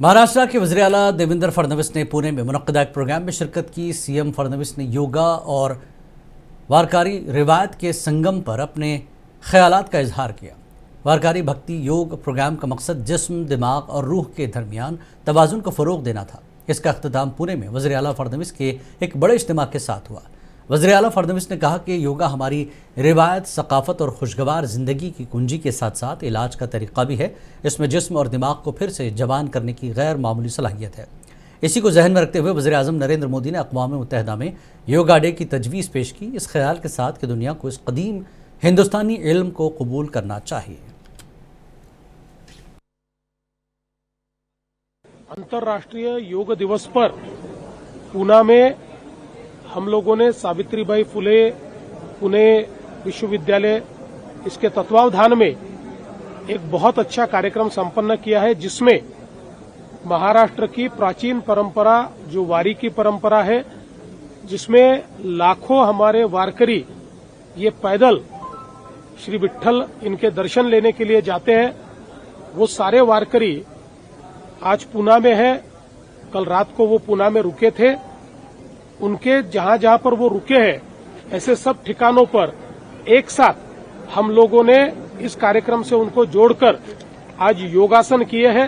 महाराष्ट्र के वज़ीर आला देवेंद्र फडणवीस ने पुणे में मुनक्किदा एक प्रोग्राम में शिरकत की। सीएम फडणवीस ने योगा और वारकारी रिवायत के संगम पर अपने ख्यालात का इजहार किया। वारकारी भक्ति योग प्रोग्राम का मकसद जिस्म, दिमाग और रूह के दरमियान तवाज़ुन को फ़रोग़ देना था। इसका अख्तिताम पुणे में वज़ीर आला फडणवीस के एक बड़े इज्तिमा के साथ हुआ। वज़ीर आला फडणवीस ने कहा कि योगा हमारी रिवायत, सकाफ़त और खुशगवार ज़िंदगी की कुंजी के साथ साथ इलाज का तरीक़ा भी है। इसमें जिस्म और दिमाग को फिर से जवान करने की गैर मामूली सलाहियत है। इसी को जहन में रखते हुए वज़ीर आज़म नरेंद्र मोदी ने अक़वाम मुत्तहिदा में योगा डे की तजवीज़ पेश की, इस ख्याल के साथ कि दुनिया को इस कदीम हिंदुस्तानी इल्म को कबूल करना चाहिए। अंतर्राष्ट्रीय योग दिवस पर पूना में हम लोगों ने सावित्रीबाई फुले पुणे विश्वविद्यालय इसके तत्वावधान में एक बहुत अच्छा कार्यक्रम संपन्न किया है, जिसमें महाराष्ट्र की प्राचीन परंपरा जो वारी की परंपरा है, जिसमें लाखों हमारे वारकरी ये पैदल श्री विट्ठल इनके दर्शन लेने के लिए जाते हैं। वो सारे वारकरी आज पूना में है। कल रात को वो पूना में रुके थे। उनके जहां जहां पर वो रुके हैं, ऐसे सब ठिकानों पर एक साथ हम लोगों ने इस कार्यक्रम से उनको जोड़कर आज योगासन किए हैं।